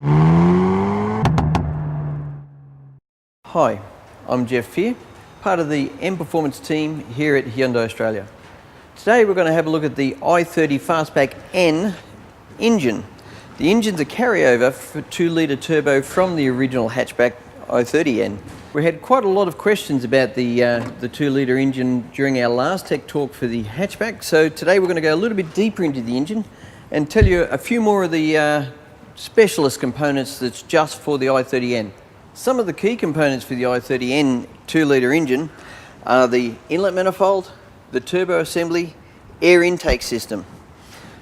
Hi, I'm Geoff Fear, part of the M Performance team here at Hyundai Australia. Today we're going to have a look at the i30 Fastback N Engine. The engine's a carryover for 2-litre turbo from the original hatchback i30N. We had quite a lot of questions about the 2-litre engine during our last tech talk for the hatchback, so today we're going to go a little bit deeper into the engine and tell you a few more of the specialist components that's just for the i30N. Some of the key components for the i30N 2-litre engine are the inlet manifold, the turbo assembly, air intake system.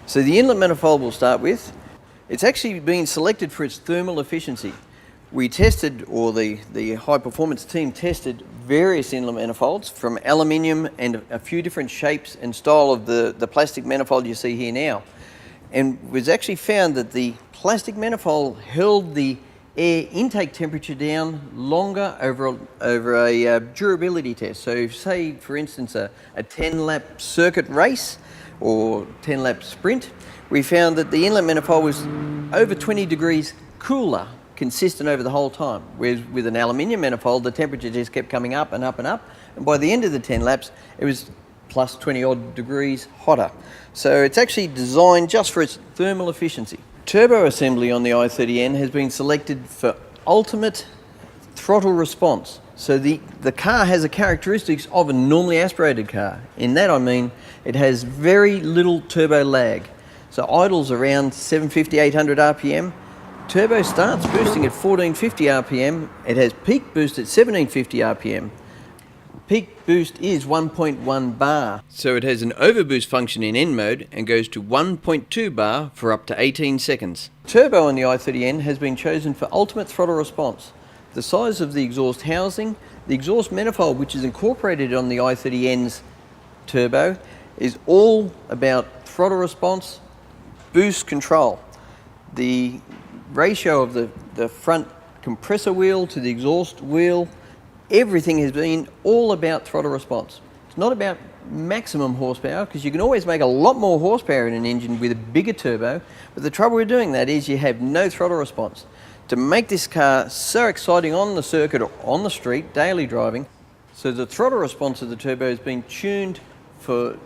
So the inlet manifold we'll start with. It's actually been selected for its thermal efficiency. We tested, or the high performance team tested, various inlet manifolds from aluminium and a few different shapes and style of the plastic manifold you see here now. And it was actually found that the plastic manifold held the air intake temperature down longer over a durability test. So say, for instance, a 10-lap circuit race or 10-lap sprint, we found that the inlet manifold was over 20 degrees cooler, consistent over the whole time. Whereas with an aluminium manifold, the temperature just kept coming up and up and up. And by the end of the 10 laps, it was plus 20 odd degrees hotter. So it's actually designed just for its thermal efficiency. Turbo assembly on the i30N has been selected for ultimate throttle response. So the car has the characteristics of a normally aspirated car. In that I mean it has very little turbo lag. So idles around 750, 800 RPM. Turbo starts boosting at 1450 RPM. It has peak boost at 1750 RPM. Peak boost is 1.1 bar. So it has an overboost function in N mode and goes to 1.2 bar for up to 18 seconds. Turbo on the i30N has been chosen for ultimate throttle response. The size of the exhaust housing, the exhaust manifold which is incorporated on the i30N's turbo is all about throttle response, boost control. The ratio of the front compressor wheel to the exhaust wheel, everything has been all about throttle response. It's not about maximum horsepower, because you can always make a lot more horsepower in an engine with a bigger turbo, but the trouble with doing that is you have no throttle response. To make this car so exciting on the circuit or on the street, daily driving, so the throttle response of the turbo has been tuned for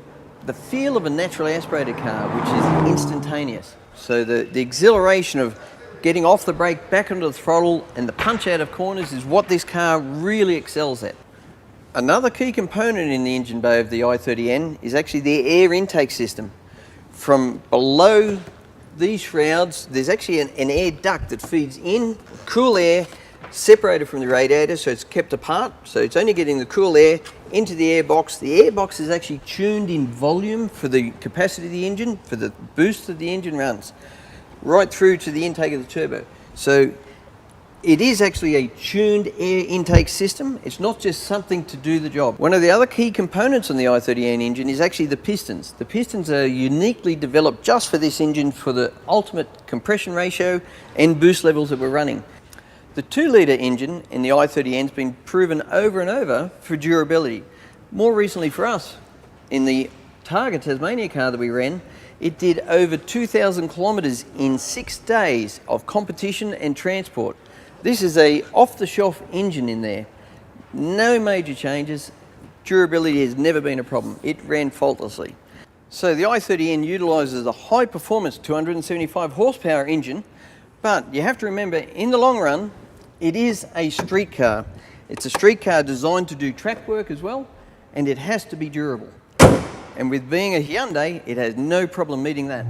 the feel of a naturally aspirated car, which is instantaneous. So the exhilaration of getting off the brake, back onto the throttle, and the punch out of corners is what this car really excels at. Another key component in the engine bay of the i30N is actually the air intake system. From below these shrouds, there's actually an air duct that feeds in cool air, separated from the radiator, so it's kept apart. So it's only getting the cool air into the air box. The air box is actually tuned in volume for the capacity of the engine, for the boost that the engine runs, right through to the intake of the turbo. So it is actually a tuned air intake system. It's not just something to do the job. One of the other key components on the i30N engine is actually the pistons. The pistons are uniquely developed just for this engine for the ultimate compression ratio and boost levels that we're running. The 2-litre engine in the i30N has been proven over and over for durability. More recently for us, in the Targa Tasmania car that we ran, it did over 2,000 kilometres in 6 days of competition and transport. This is a off-the-shelf engine in there. No major changes. Durability has never been a problem. It ran faultlessly. So the i30N utilises a high-performance 275 horsepower engine, but you have to remember, in the long run, it is a street car. It's a street car designed to do track work as well, and it has to be durable. And with being a Hyundai, it has no problem meeting that.